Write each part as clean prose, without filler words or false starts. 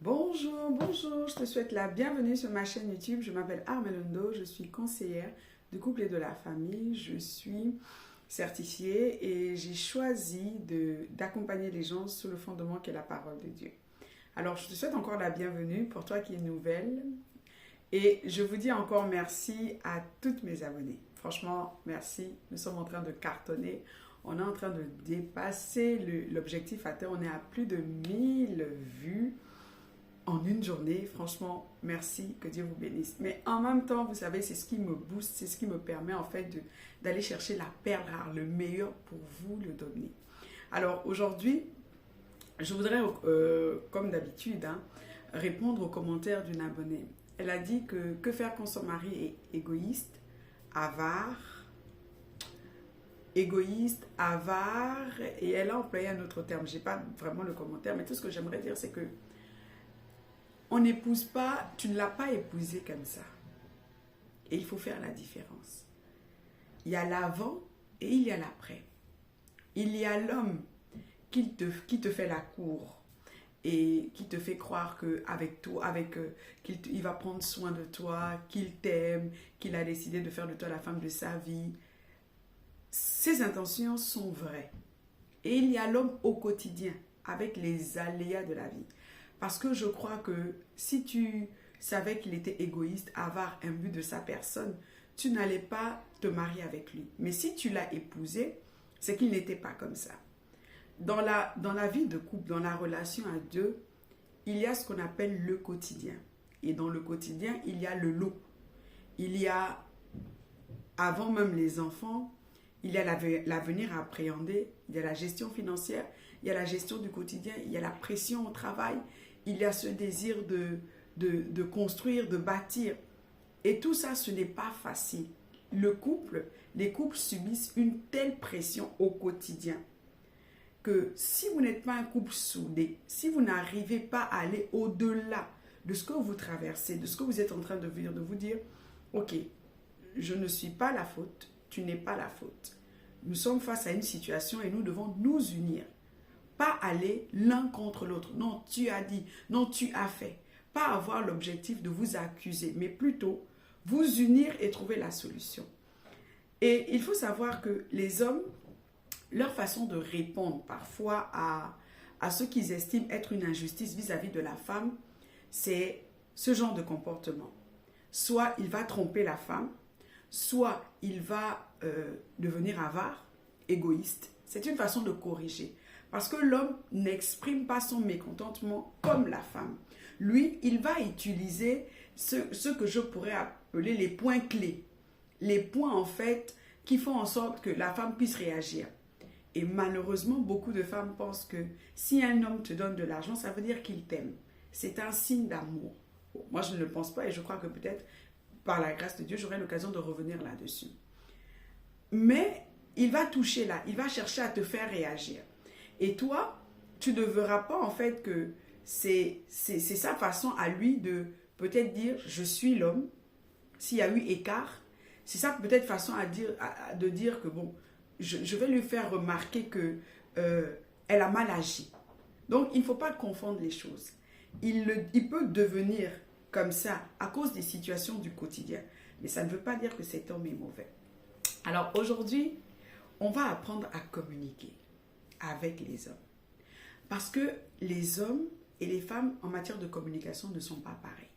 Bonjour, bonjour, je te souhaite la bienvenue sur ma chaîne YouTube. Je m'appelle Armelondo, je suis conseillère de couple et de la famille. Je suis certifiée et j'ai choisi d'accompagner les gens sur le fondement qu'est la parole de Dieu. Alors, je te souhaite encore la bienvenue pour toi qui es nouvelle et je vous dis encore merci à toutes mes abonnées. Franchement, merci. Nous sommes en train de cartonner. On est en train de dépasser l'objectif atteint. On est à plus de 1000 vues en une journée. Franchement, merci, que Dieu vous bénisse. Mais en même temps, vous savez, c'est ce qui me booste, c'est ce qui me permet en fait d'aller chercher la perle rare, le meilleur pour vous le donner. Alors aujourd'hui, je voudrais, comme d'habitude, répondre aux commentaires d'une abonnée. Elle a dit que faire quand son mari est avare, et elle a employé un autre terme. Je n'ai pas vraiment le commentaire, mais tout ce que j'aimerais dire, c'est que on n'épouse pas, tu ne l'as pas épousé comme ça. Et il faut faire la différence. Il y a l'avant et il y a l'après. Il y a l'homme qui te fait la cour et qui te fait croire qu'avec toi, qu'il va prendre soin de toi, qu'il t'aime, qu'il a décidé de faire de toi la femme de sa vie. Ses intentions sont vraies. Et il y a l'homme au quotidien, avec les aléas de la vie. Parce que je crois que si tu savais qu'il était égoïste, avare, imbu de sa personne, tu n'allais pas te marier avec lui. Mais si tu l'as épousé, c'est qu'il n'était pas comme ça. Dans la vie de couple, dans la relation à deux, il y a ce qu'on appelle le quotidien. Et dans le quotidien, il y a le lot. Il y a, avant même les enfants, il y a l'avenir à appréhender, il y a la gestion financière, il y a la gestion du quotidien, il y a la pression au travail, il y a ce désir de construire, de bâtir. Et tout ça, ce n'est pas facile. Les couples subissent une telle pression au quotidien que si vous n'êtes pas un couple soudé, si vous n'arrivez pas à aller au-delà de ce que vous traversez, de ce que vous êtes en train de vivre, de vous dire, ok, je ne suis pas la faute, tu n'es pas la faute. Nous sommes face à une situation et nous devons nous unir. Pas aller l'un contre l'autre. Non, tu as dit, non, tu as fait. Pas avoir l'objectif de vous accuser, mais plutôt vous unir et trouver la solution. Et il faut savoir que les hommes, leur façon de répondre parfois à ce qu'ils estiment être une injustice vis-à-vis de la femme, c'est ce genre de comportement. Soit il va tromper la femme, soit il va devenir avare, égoïste. C'est une façon de corriger. Parce que l'homme n'exprime pas son mécontentement comme la femme. Lui, il va utiliser ce que je pourrais appeler les points clés. Les points, en fait, qui font en sorte que la femme puisse réagir. Et malheureusement, beaucoup de femmes pensent que si un homme te donne de l'argent, ça veut dire qu'il t'aime. C'est un signe d'amour. Bon, moi, je ne le pense pas et je crois que peut-être, par la grâce de Dieu, j'aurai l'occasion de revenir là-dessus. Mais il va toucher là, il va chercher à te faire réagir. Et toi, tu ne verras pas en fait que c'est sa façon à lui de peut-être dire « je suis l'homme ». S'il y a eu écart, c'est ça peut-être façon de dire que bon, je vais lui faire remarquer que elle a mal agi. Donc, il ne faut pas confondre les choses. Il peut devenir comme ça à cause des situations du quotidien. Mais ça ne veut pas dire que cet homme est mauvais. Alors aujourd'hui, on va apprendre à communiquer avec les hommes. Parce que les hommes et les femmes en matière de communication ne sont pas pareils.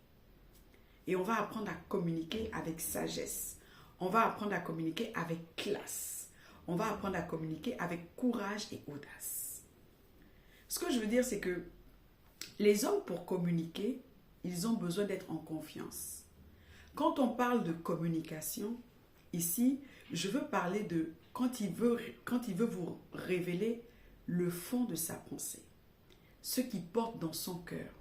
Et on va apprendre à communiquer avec sagesse. On va apprendre à communiquer avec classe. On va apprendre à communiquer avec courage et audace. Ce que je veux dire, c'est que les hommes, pour communiquer, ils ont besoin d'être en confiance. Quand on parle de communication, ici, je veux parler de quand il veut vous révéler le fond de sa pensée, ce qu'il porte dans son cœur,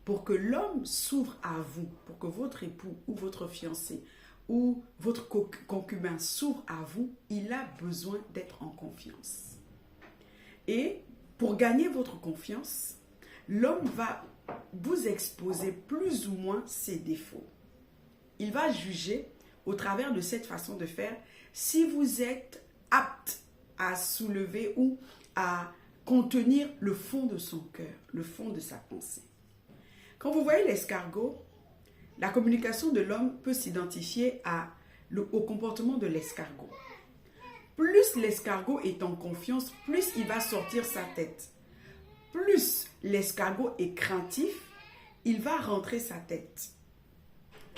pour que l'homme s'ouvre à vous, pour que votre époux ou votre fiancé ou votre concubin s'ouvre à vous, il a besoin d'être en confiance. Et pour gagner votre confiance, l'homme va vous exposer plus ou moins ses défauts. Il va juger au travers de cette façon de faire si vous êtes apte à soulever ou à contenir le fond de son cœur, le fond de sa pensée. Quand vous voyez l'escargot, la communication de l'homme peut s'identifier au comportement de l'escargot. Plus l'escargot est en confiance, plus il va sortir sa tête. Plus l'escargot est craintif, il va rentrer sa tête.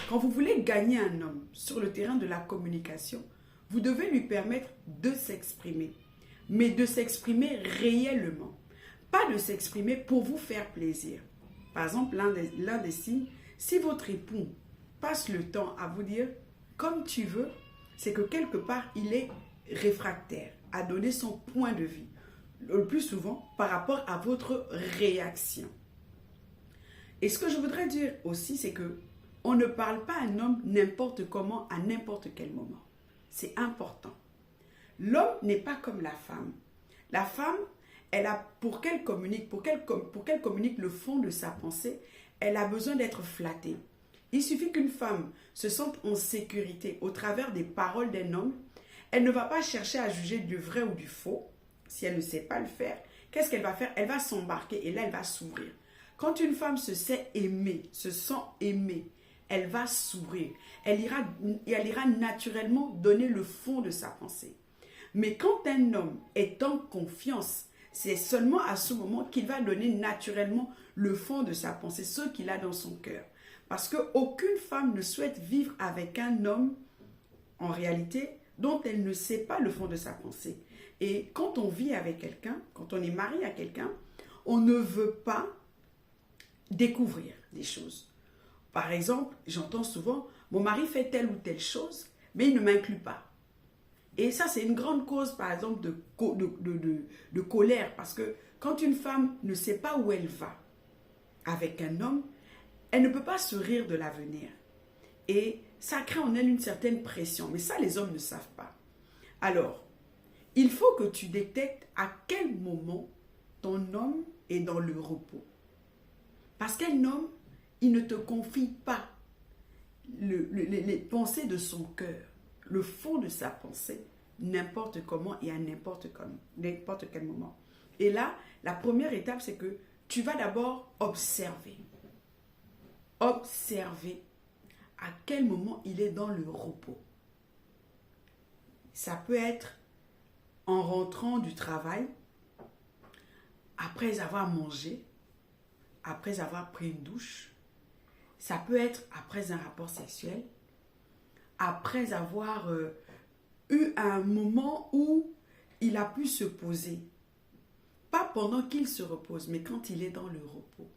Quand vous voulez gagner un homme sur le terrain de la communication, vous devez lui permettre de s'exprimer, mais de s'exprimer réellement, pas de s'exprimer pour vous faire plaisir. Par exemple, l'un des signes, si votre époux passe le temps à vous dire comme tu veux, c'est que quelque part, il est réfractaire à donner son point de vue, le plus souvent par rapport à votre réaction. Et ce que je voudrais dire aussi, c'est que on ne parle pas à un homme n'importe comment, à n'importe quel moment. C'est important. L'homme n'est pas comme la femme. La femme, elle a, pour qu'elle communique le fond de sa pensée, elle a besoin d'être flattée. Il suffit qu'une femme se sente en sécurité au travers des paroles d'un homme. Elle ne va pas chercher à juger du vrai ou du faux. Si elle ne sait pas le faire, qu'est-ce qu'elle va faire? Elle va s'embarquer et là, elle va s'ouvrir. Quand une femme se sent aimée, elle va s'ouvrir. Elle ira naturellement donner le fond de sa pensée. Mais quand un homme est en confiance, c'est seulement à ce moment qu'il va donner naturellement le fond de sa pensée, ce qu'il a dans son cœur. Parce qu'aucune femme ne souhaite vivre avec un homme, en réalité, dont elle ne sait pas le fond de sa pensée. Et quand on vit avec quelqu'un, quand on est marié à quelqu'un, on ne veut pas découvrir des choses. Par exemple, j'entends souvent, mon mari fait telle ou telle chose, mais il ne m'inclut pas. Et ça, c'est une grande cause, par exemple, de colère. Parce que quand une femme ne sait pas où elle va avec un homme, elle ne peut pas se rire de l'avenir. Et ça crée en elle une certaine pression. Mais ça, les hommes ne savent pas. Alors, il faut que tu détectes à quel moment ton homme est dans le repos. Parce qu'un homme, il ne te confie pas les pensées de son cœur, le fond de sa pensée, n'importe comment et à n'importe quel moment. Et là, la première étape, c'est que tu vas d'abord observer. Observer à quel moment il est dans le repos. Ça peut être en rentrant du travail, après avoir mangé, après avoir pris une douche. Ça peut être après un rapport sexuel, après avoir eu un moment où il a pu se poser. Pas pendant qu'il se repose, mais quand il est dans le repos.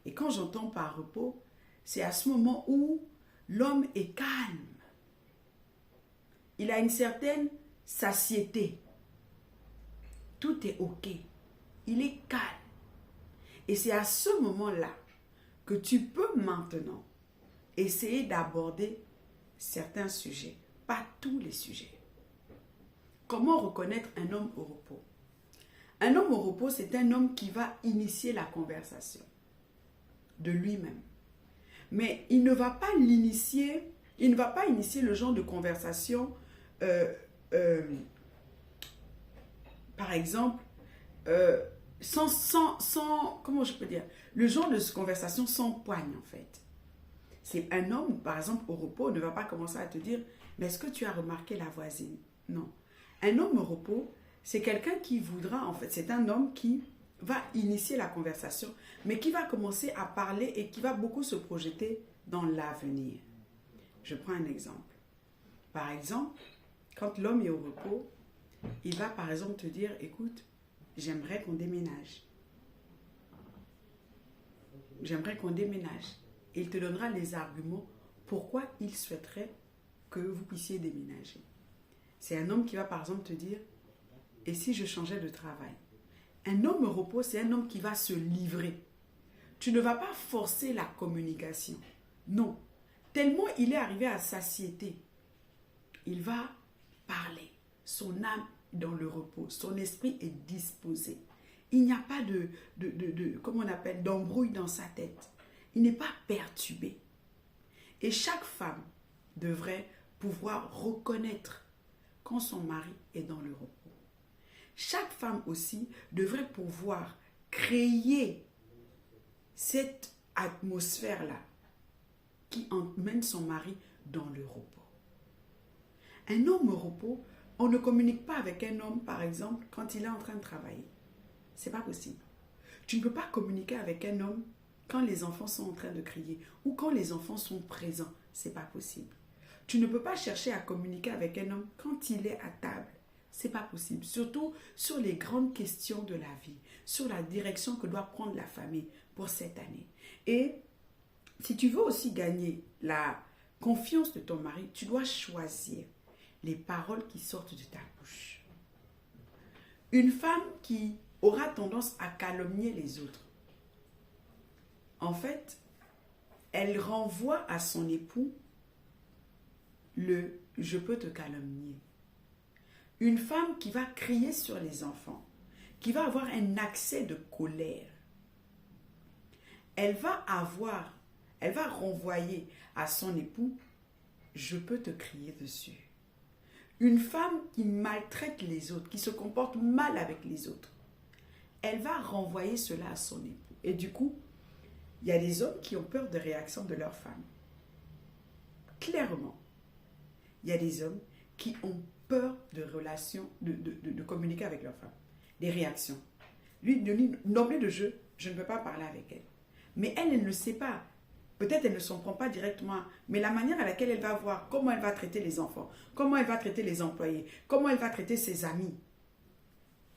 Et quand j'entends par repos, c'est à ce moment où l'homme est calme. Il a une certaine satiété. Tout est OK. Il est calme. Et c'est à ce moment-là que tu peux maintenant essayer d'aborder certains sujets, pas tous les sujets. Comment reconnaître un homme au repos? Un homme au repos, c'est un homme qui va initier la conversation de lui-même. Mais il ne va pas initier le genre de conversation, par exemple, comment je peux dire, le genre de conversation sans poigne en fait. C'est un homme, par exemple, au repos, ne va pas commencer à te dire, mais est-ce que tu as remarqué la voisine? Non. Un homme au repos, c'est quelqu'un qui voudra, en fait, c'est un homme qui va initier la conversation, mais qui va commencer à parler et qui va beaucoup se projeter dans l'avenir. Je prends un exemple. Par exemple, quand l'homme est au repos, il va par exemple te dire, écoute, j'aimerais qu'on déménage. J'aimerais qu'on déménage. Et il te donnera les arguments pourquoi il souhaiterait que vous puissiez déménager. C'est un homme qui va par exemple te dire, et si je changeais de travail? Un homme au repos, c'est un homme qui va se livrer. Tu ne vas pas forcer la communication. Non. Tellement il est arrivé à satiété, il va parler. Son âme est dans le repos. Son esprit est disposé. Il n'y a pas comment on appelle, d'embrouille dans sa tête. Il n'est pas perturbé. Et chaque femme devrait pouvoir reconnaître quand son mari est dans le repos. Chaque femme aussi devrait pouvoir créer cette atmosphère-là qui emmène son mari dans le repos. Un homme au repos, on ne communique pas avec un homme, par exemple, quand il est en train de travailler. C'est pas possible. Tu ne peux pas communiquer avec un homme quand les enfants sont en train de crier ou quand les enfants sont présents. C'est pas possible. Tu ne peux pas chercher à communiquer avec un homme quand il est à table. C'est pas possible. Surtout sur les grandes questions de la vie, sur la direction que doit prendre la famille pour cette année. Et si tu veux aussi gagner la confiance de ton mari, tu dois choisir les paroles qui sortent de ta bouche. Une femme qui aura tendance à calomnier les autres, en fait, elle renvoie à son époux le « je peux te calomnier ». Une femme qui va crier sur les enfants, qui va avoir un accès de colère, elle va renvoyer à son époux « je peux te crier dessus ». Une femme qui maltraite les autres, qui se comporte mal avec les autres, elle va renvoyer cela à son époux. Et du coup, il y a des hommes qui ont peur de réaction de leur femme. Clairement, il y a des hommes qui ont peur de relations, de communiquer avec leur femme. Des réactions. Lui, d'emblée de jeu, je ne peux pas parler avec elle. Mais elle ne sait pas. Peut-être elle ne s'en prend pas directement, mais la manière à laquelle elle va voir comment elle va traiter les enfants, comment elle va traiter les employés, comment elle va traiter ses amis.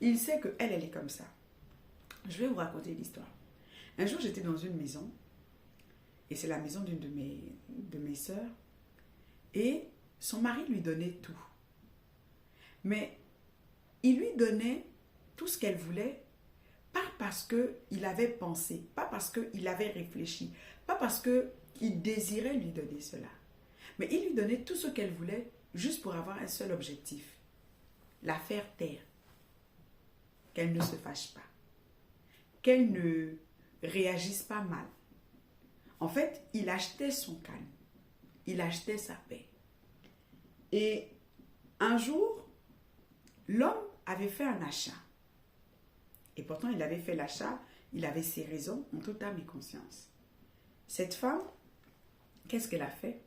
Il sait qu'elle est comme ça. Je vais vous raconter l'histoire. Un jour, j'étais dans une maison, et c'est la maison d'une de mes sœurs, et son mari lui donnait tout. Mais il lui donnait tout ce qu'elle voulait, pas parce qu'il avait pensé, pas parce qu'il avait réfléchi, pas parce qu'il désirait lui donner cela. Mais il lui donnait tout ce qu'elle voulait juste pour avoir un seul objectif. La faire taire. Qu'elle ne se fâche pas. Qu'elle ne réagisse pas mal. En fait, il achetait son calme. Il achetait sa paix. Et un jour, l'homme avait fait un achat. Et pourtant, il avait fait l'achat, il avait ses raisons, en toute âme et conscience. Cette femme, qu'est-ce qu'elle a fait?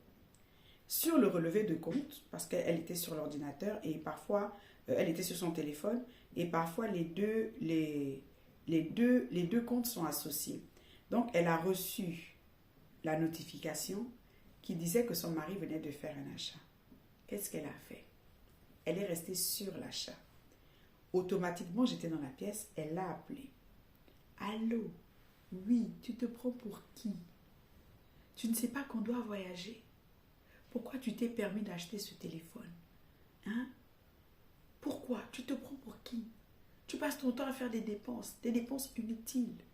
Sur le relevé de compte, parce qu'elle était sur l'ordinateur et parfois, elle était sur son téléphone, et parfois les deux comptes sont associés. Donc, elle a reçu la notification qui disait que son mari venait de faire un achat. Qu'est-ce qu'elle a fait? Elle est restée sur l'achat. Automatiquement, j'étais dans la pièce, elle l'a appelé. Allô? Oui, tu te prends pour qui? Tu ne sais pas qu'on doit voyager? Pourquoi tu t'es permis d'acheter ce téléphone? Hein? Pourquoi? Tu te prends pour qui? Tu passes ton temps à faire des dépenses inutiles.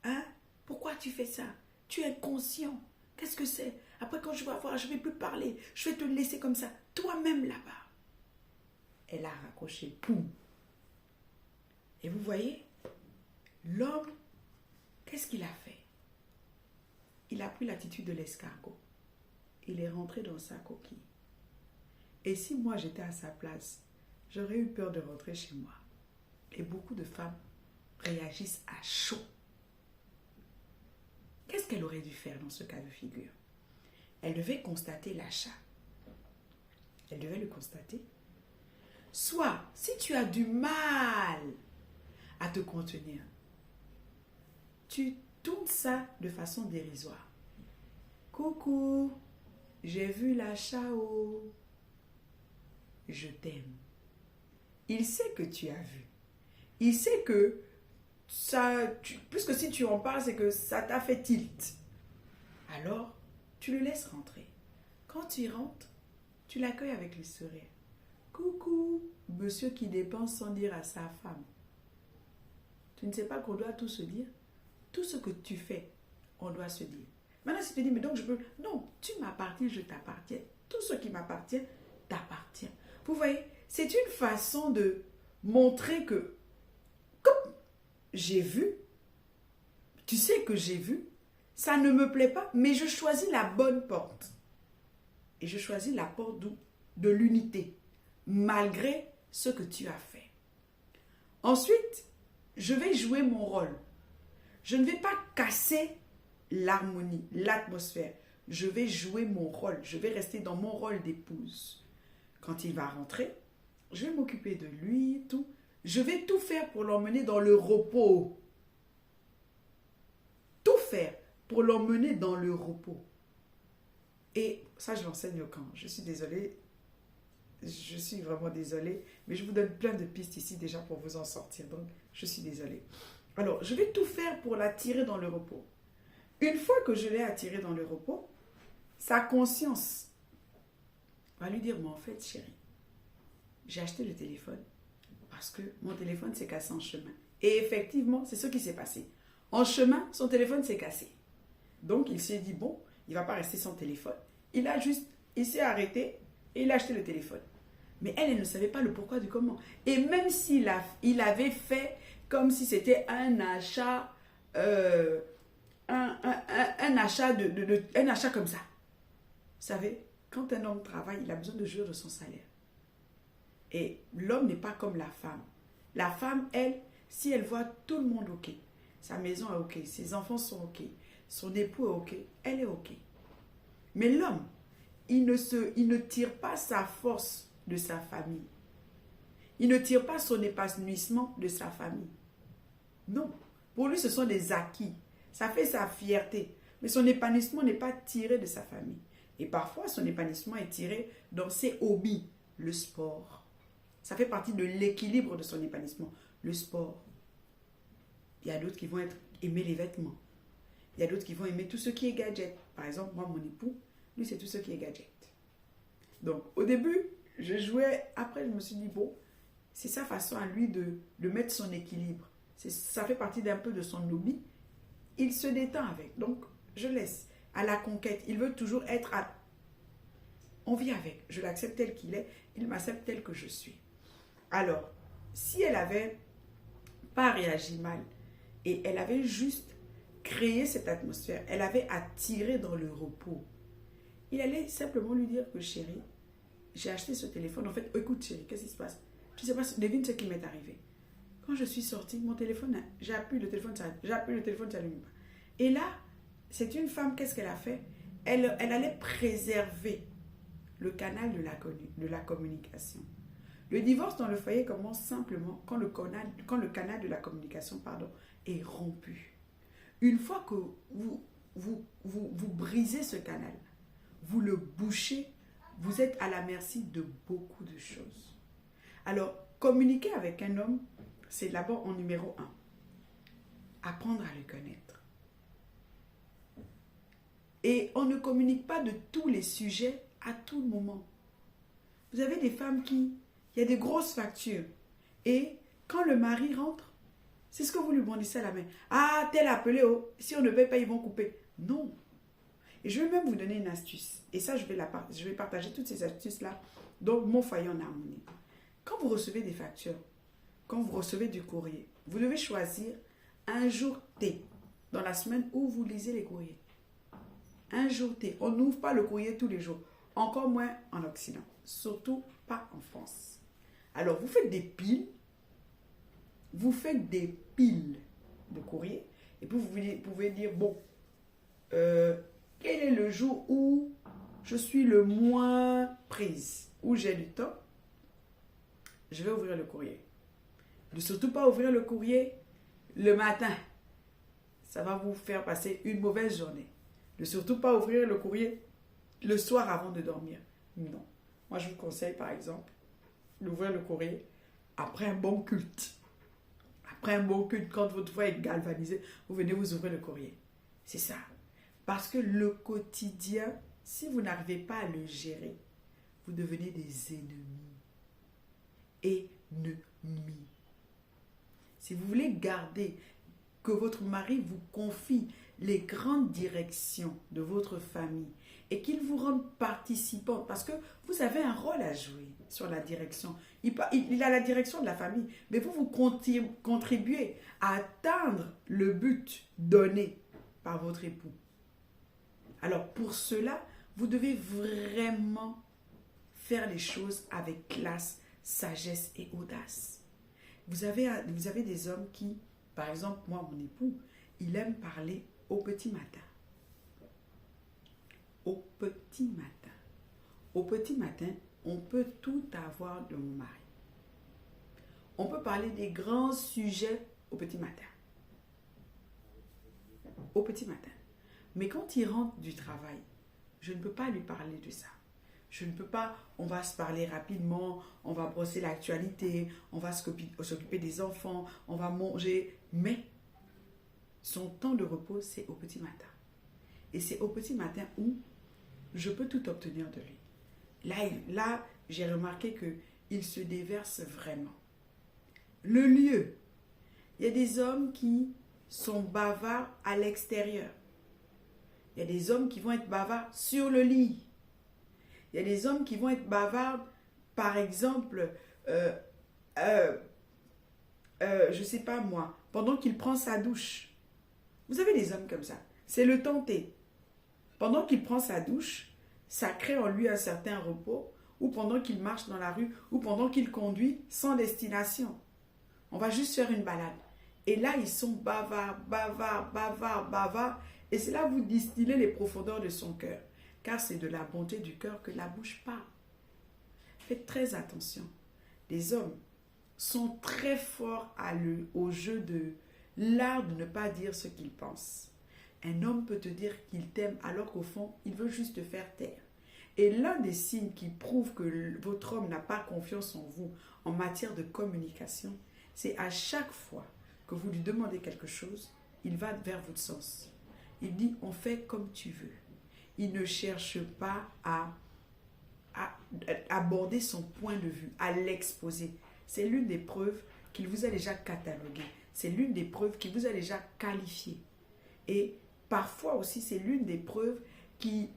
Hein? Pourquoi tu fais ça? Tu es inconscient. Qu'est-ce que c'est? Après, quand je vais voir, je ne vais plus parler. Je vais te laisser comme ça, toi-même là-bas. Elle a raccroché. Poum! Et vous voyez, l'homme, qu'est-ce qu'il a fait? Il a pris l'attitude de l'escargot. Il est rentré dans sa coquille. Et si moi j'étais à sa place, j'aurais eu peur de rentrer chez moi. Et beaucoup de femmes réagissent à chaud. Qu'est-ce qu'elle aurait dû faire dans ce cas de figure? Elle devait constater l'achat. Elle devait le constater. Soit, si tu as du mal à te contenir, tu tournes ça de façon dérisoire. Coucou, j'ai vu l'achat au... Je t'aime. Il sait que tu as vu. Il sait que ça, puisque si tu en parles, c'est que ça t'a fait tilt. Alors, tu le laisses rentrer. Quand tu rentres, tu l'accueilles avec le sourire. Coucou, monsieur qui dépense sans dire à sa femme. Tu ne sais pas qu'on doit tout se dire? Tout ce que tu fais, on doit se dire. Maintenant, si tu dis, mais donc je peux... Non, tu m'appartiens, je t'appartiens. Tout ce qui m'appartient, t'appartient. Vous voyez, c'est une façon de montrer que, comme j'ai vu, tu sais que j'ai vu, ça ne me plaît pas, mais je choisis la bonne porte. Et je choisis la porte de l'unité, malgré ce que tu as fait. Ensuite, je vais jouer mon rôle. Je ne vais pas casser l'harmonie, l'atmosphère. Je vais jouer mon rôle. Je vais rester dans mon rôle d'épouse. Quand il va rentrer, je vais m'occuper de lui, tout. Je vais tout faire pour l'emmener dans le repos. Tout faire pour l'emmener dans le repos. Et ça, je l'enseigne au camp. Je suis désolée. Je suis vraiment désolée. Mais je vous donne plein de pistes ici déjà pour vous en sortir. Donc, je suis désolée. Alors, je vais tout faire pour l'attirer dans le repos. Une fois que je l'ai attiré dans le repos, sa conscience va lui dire, mais en fait, chérie, j'ai acheté le téléphone parce que mon téléphone s'est cassé en chemin. Et effectivement, c'est ce qui s'est passé. En chemin, son téléphone s'est cassé. Donc, il s'est dit, bon, il ne va pas rester sans téléphone. Il s'est arrêté et il a acheté le téléphone. Mais elle ne savait pas le pourquoi du comment. Et même s'il avait fait comme si c'était un achat, un achat comme ça. Vous savez, quand un homme travaille, il a besoin de jouir de son salaire. Et l'homme n'est pas comme la femme. La femme, elle, si elle voit tout le monde OK, sa maison est OK, ses enfants sont OK, son époux est OK, elle est OK. Mais l'homme, il ne tire pas sa force de sa famille. Il ne tire pas son épanouissement de sa famille. Non. Pour lui, ce sont des acquis. Ça fait sa fierté. Mais son épanouissement n'est pas tiré de sa famille. Et parfois, son épanouissement est tiré dans ses hobbies. Le sport. Ça fait partie de l'équilibre de son épanouissement. Le sport. Il y a d'autres qui vont aimer les vêtements. Il y a d'autres qui vont aimer tout ce qui est gadget. Par exemple, moi, mon époux, lui, c'est tout ce qui est gadget. Donc, au début, je jouais. Après, je me suis dit, bon, c'est sa façon à lui de mettre son équilibre. Ça fait partie d'un peu de son hobby. Il se détend avec. Donc, je laisse. À la conquête, il veut toujours être à... On vit avec. Je l'accepte tel qu'il est. Il m'accepte tel que je suis. Alors, si elle avait pas réagi mal et elle avait juste créé cette atmosphère, elle avait attiré dans le repos, il allait simplement lui dire que chérie, j'ai acheté ce téléphone. En fait, écoute chérie, qu'est-ce qui se passe? Tu sais pas, devine ce qui m'est arrivé. Quand je suis sortie, mon téléphone, j'ai appuyé le téléphone, ça n'allume pas. Et là, c'est une femme, qu'est-ce qu'elle a fait? Elle allait préserver le canal de la communication. Le divorce dans le foyer commence simplement quand le canal de la communication est rompu. Une fois que vous brisez ce canal, vous le bouchez, vous êtes à la merci de beaucoup de choses. Alors, communiquer avec un homme, c'est d'abord en numéro 1. Apprendre à le connaître. Et on ne communique pas de tous les sujets à tout moment. Vous avez des femmes il y a des grosses factures. Et quand le mari rentre, c'est ce que vous lui bondissez à la main. Ah, tel appelé, oh, si on ne paye pas, ils vont couper. Non. Et je vais même vous donner une astuce. Et ça, je vais partager toutes ces astuces-là dans mon foyer en harmonie. Quand vous recevez des factures, quand vous recevez du courrier, vous devez choisir un jour T dans la semaine où vous lisez les courriers. Un jour T. On n'ouvre pas le courrier tous les jours. Encore moins en Occident. Surtout pas en France. Alors, vous faites des piles. Vous faites des piles de courrier. Et puis, vous pouvez dire, bon, quel est le jour où je suis le moins prise, où j'ai du temps? Je vais ouvrir le courrier. Ne surtout pas ouvrir le courrier le matin. Ça va vous faire passer une mauvaise journée. Ne surtout pas ouvrir le courrier le soir avant de dormir. Non. Moi, je vous conseille, par exemple, d'ouvrir le courrier après un bon culte. Après un bon culte, quand votre foi est galvanisée, vous venez vous ouvrir le courrier. C'est ça. Parce que le quotidien, si vous n'arrivez pas à le gérer, vous devenez des ennemis. Ennemis. Si vous voulez garder que votre mari vous confie les grandes directions de votre famille et qu'il vous rende participant, parce que vous avez un rôle à jouer sur la direction. Il a la direction de la famille, mais vous contribuez à atteindre le but donné par votre époux. Alors pour cela, vous devez vraiment faire les choses avec classe, sagesse et audace. Vous avez des hommes qui, par exemple, moi, mon époux, il aime parler au petit matin. au petit matin. Au petit matin, on peut tout avoir de mon mari. On peut parler des grands sujets au petit matin. Au petit matin. Mais quand il rentre du travail, je ne peux pas lui parler de ça. Je ne peux pas, on va se parler rapidement, on va brosser l'actualité, on va s'occuper des enfants, on va manger. Mais son temps de repos, c'est au petit matin. Et c'est au petit matin où je peux tout obtenir de lui. Là j'ai remarqué qu'il se déverse vraiment. Le lieu. Il y a des hommes qui sont bavards à l'extérieur. Il y a des hommes qui vont être bavards sur le lit. Il y a des hommes qui vont être bavards, par exemple, je ne sais pas moi, pendant qu'il prend sa douche. Vous avez des hommes comme ça. C'est le tenter. Pendant qu'il prend sa douche, ça crée en lui un certain repos, ou pendant qu'il marche dans la rue, ou pendant qu'il conduit sans destination. On va juste faire une balade. Et là, ils sont bavards, bavards, bavards, bavards. Et c'est là que vous distillez les profondeurs de son cœur. Car c'est de la bonté du cœur que la bouche parle. Faites très attention. Les hommes sont très forts au jeu de l'art de ne pas dire ce qu'ils pensent. Un homme peut te dire qu'il t'aime alors qu'au fond, il veut juste te faire taire. Et l'un des signes qui prouvent que votre homme n'a pas confiance en vous en matière de communication, c'est à chaque fois que vous lui demandez quelque chose, il va vers votre sens. Il dit, on fait comme tu veux. Il ne cherche pas à aborder son point de vue, à l'exposer. C'est l'une des preuves qu'il vous a déjà catalogué. C'est l'une des preuves qu'il vous a déjà qualifié. Et parfois aussi, c'est l'une des preuves qui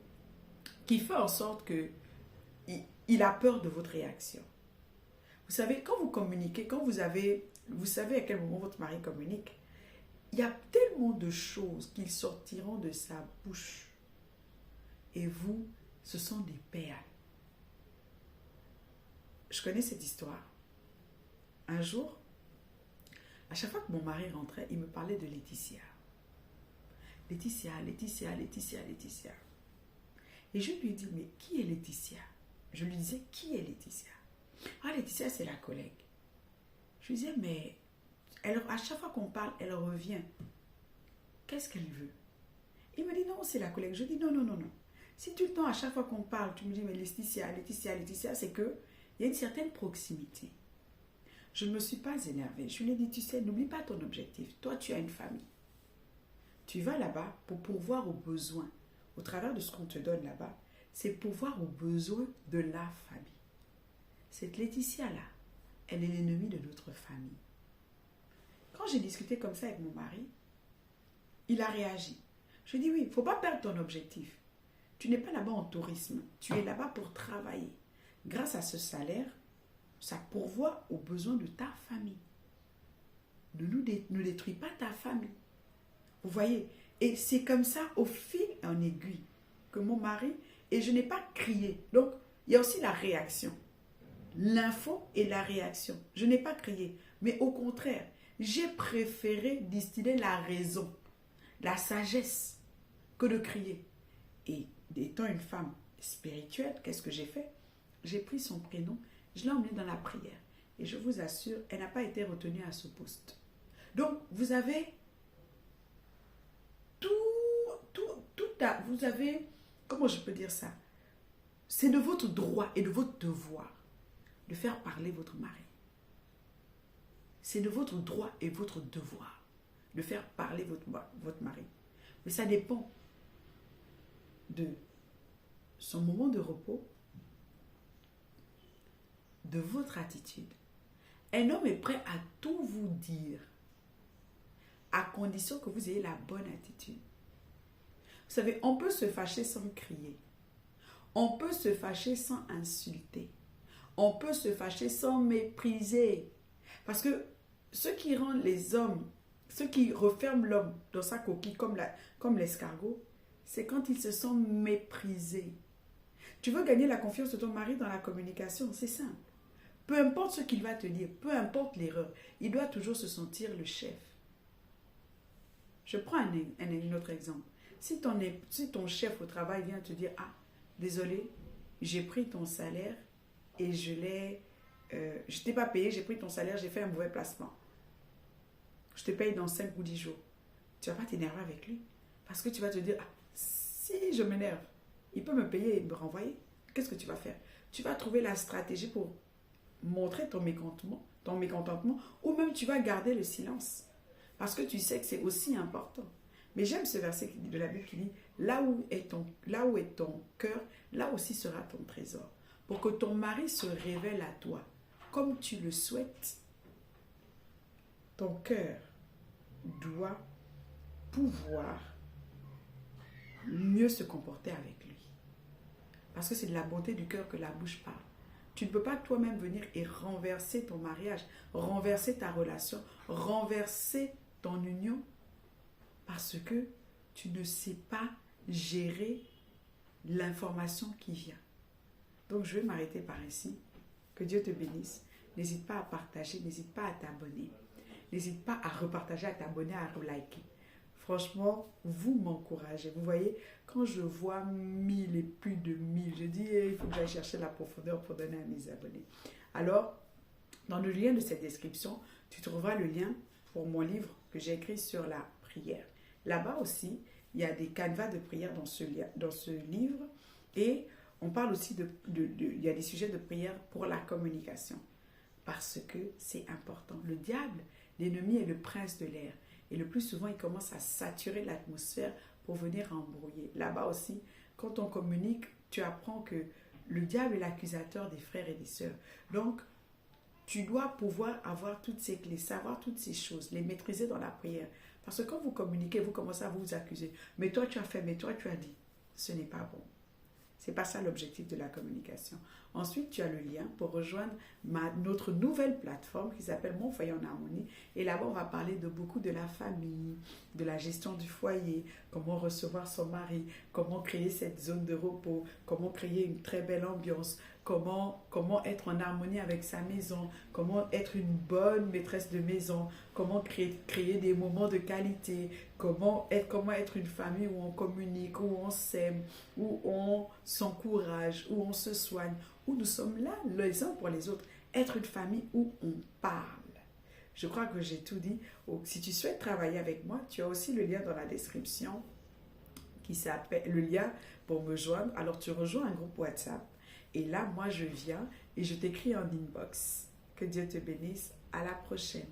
fait en sorte qu'il a peur de votre réaction. Vous savez, quand vous communiquez, vous savez à quel moment votre mari communique, il y a tellement de choses qui sortiront de sa bouche. Et vous, ce sont des perles. Je connais cette histoire. Un jour, à chaque fois que mon mari rentrait, il me parlait de Laetitia. Laetitia, Laetitia, Laetitia, Laetitia. Et je lui ai dit, mais qui est Laetitia? Je lui disais, qui est Laetitia? Ah, Laetitia, c'est la collègue. Je lui disais, mais à chaque fois qu'on parle, elle revient. Qu'est-ce qu'elle veut? Il me dit, non, c'est la collègue. Je dis, non, non, non, non. Si tout le temps, à chaque fois qu'on parle, tu me dis, mais Laetitia, Laetitia, Laetitia, c'est qu'il y a une certaine proximité. Je ne me suis pas énervée. Je lui ai dit, tu sais, n'oublie pas ton objectif. Toi, tu as une famille. Tu vas là-bas pour pourvoir aux besoins. Au travers de ce qu'on te donne là-bas, c'est pourvoir aux besoins de la famille. Cette Laetitia-là, elle est l'ennemie de notre famille. Quand j'ai discuté comme ça avec mon mari, il a réagi. Je lui ai dit, oui, il ne faut pas perdre ton objectif. Tu n'es pas là-bas en tourisme. Tu es là-bas pour travailler. Grâce à ce salaire, ça pourvoit aux besoins de ta famille. Ne détruis pas ta famille. Vous voyez? Et c'est comme ça, au fil en aiguille, que mon mari, et je n'ai pas crié. Donc, il y a aussi la réaction. L'info et la réaction. Je n'ai pas crié. Mais au contraire, j'ai préféré distiller la raison, la sagesse, que de crier. Et étant une femme spirituelle, qu'est-ce que j'ai fait? J'ai pris son prénom, je l'ai emmené dans la prière. Et je vous assure, elle n'a pas été retenue à ce poste. Donc, vous avez vous avez, comment je peux dire ça? C'est de votre droit et de votre devoir de faire parler votre mari. C'est de votre droit et votre devoir de faire parler votre mari. Mais ça dépend de son moment de repos, de votre attitude. Un homme est prêt à tout vous dire, à condition que vous ayez la bonne attitude. Vous savez, on peut se fâcher sans crier. On peut se fâcher sans insulter. On peut se fâcher sans mépriser. Parce que ce qui rend les hommes, ce qui referme l'homme dans sa coquille comme l'escargot, c'est quand il se sent méprisé. Tu veux gagner la confiance de ton mari dans la communication, c'est simple. Peu importe ce qu'il va te dire, peu importe l'erreur, il doit toujours se sentir le chef. Je prends un autre exemple. Si ton chef au travail vient te dire, ah, désolé, j'ai pris ton salaire et je t'ai pas payé, j'ai pris ton salaire, j'ai fait un mauvais placement. Je te paye dans 5 ou 10 jours. Tu vas pas t'énerver avec lui. Parce que tu vas te dire, ah, si je m'énerve, il peut me payer et me renvoyer. Qu'est-ce que tu vas faire? Tu vas trouver la stratégie pour montrer ton mécontentement, ou même tu vas garder le silence. Parce que tu sais que c'est aussi important. Mais j'aime ce verset de la Bible qui dit, là où est ton cœur, là aussi sera ton trésor. Pour que ton mari se révèle à toi comme tu le souhaites, ton cœur doit pouvoir mieux se comporter avec lui. Parce que c'est de la bonté du cœur que la bouche parle. Tu ne peux pas toi-même venir et renverser ton mariage, renverser ta relation, renverser ton union parce que tu ne sais pas gérer l'information qui vient. Donc je vais m'arrêter par ici. Que Dieu te bénisse. N'hésite pas à partager, n'hésite pas à t'abonner. N'hésite pas à repartager, à t'abonner, à reliker. Franchement, vous m'encouragez. Vous voyez, quand je vois 1000 et plus de 1000, je dis, il faut que j'aille chercher la profondeur pour donner à mes abonnés. Alors, dans le lien de cette description, tu trouveras le lien pour mon livre que j'ai écrit sur la prière. Là-bas aussi, il y a des canevas de prière dans ce livre et on parle aussi il y a des sujets de prière pour la communication parce que c'est important. Le diable, l'ennemi est le prince de l'air. Et le plus souvent, il commence à saturer l'atmosphère pour venir embrouiller. Là-bas aussi, quand on communique, tu apprends que le diable est l'accusateur des frères et des sœurs. Donc, tu dois pouvoir avoir toutes ces clés, savoir toutes ces choses, les maîtriser dans la prière. Parce que quand vous communiquez, vous commencez à vous accuser. Mais toi, tu as fait, mais toi, tu as dit. Ce n'est pas bon. Ce n'est pas ça l'objectif de la communication. Ensuite, tu as le lien pour rejoindre notre nouvelle plateforme qui s'appelle Mon Foyer en Harmonie. Et là-bas, on va parler beaucoup de la famille, de la gestion du foyer, comment recevoir son mari, comment créer cette zone de repos, comment créer une très belle ambiance, comment être en harmonie avec sa maison, comment être une bonne maîtresse de maison, comment créer des moments de qualité, comment être une famille où on communique, où on s'aime, où on s'encourage, où on se soigne, où nous sommes là les uns pour les autres. Être une famille où on parle. Je crois que j'ai tout dit. Si tu souhaites travailler avec moi, tu as aussi le lien dans la description qui s'appelle le lien pour me joindre. Alors tu rejoins un groupe WhatsApp et là, moi je viens et je t'écris en inbox. Que Dieu te bénisse. À la prochaine.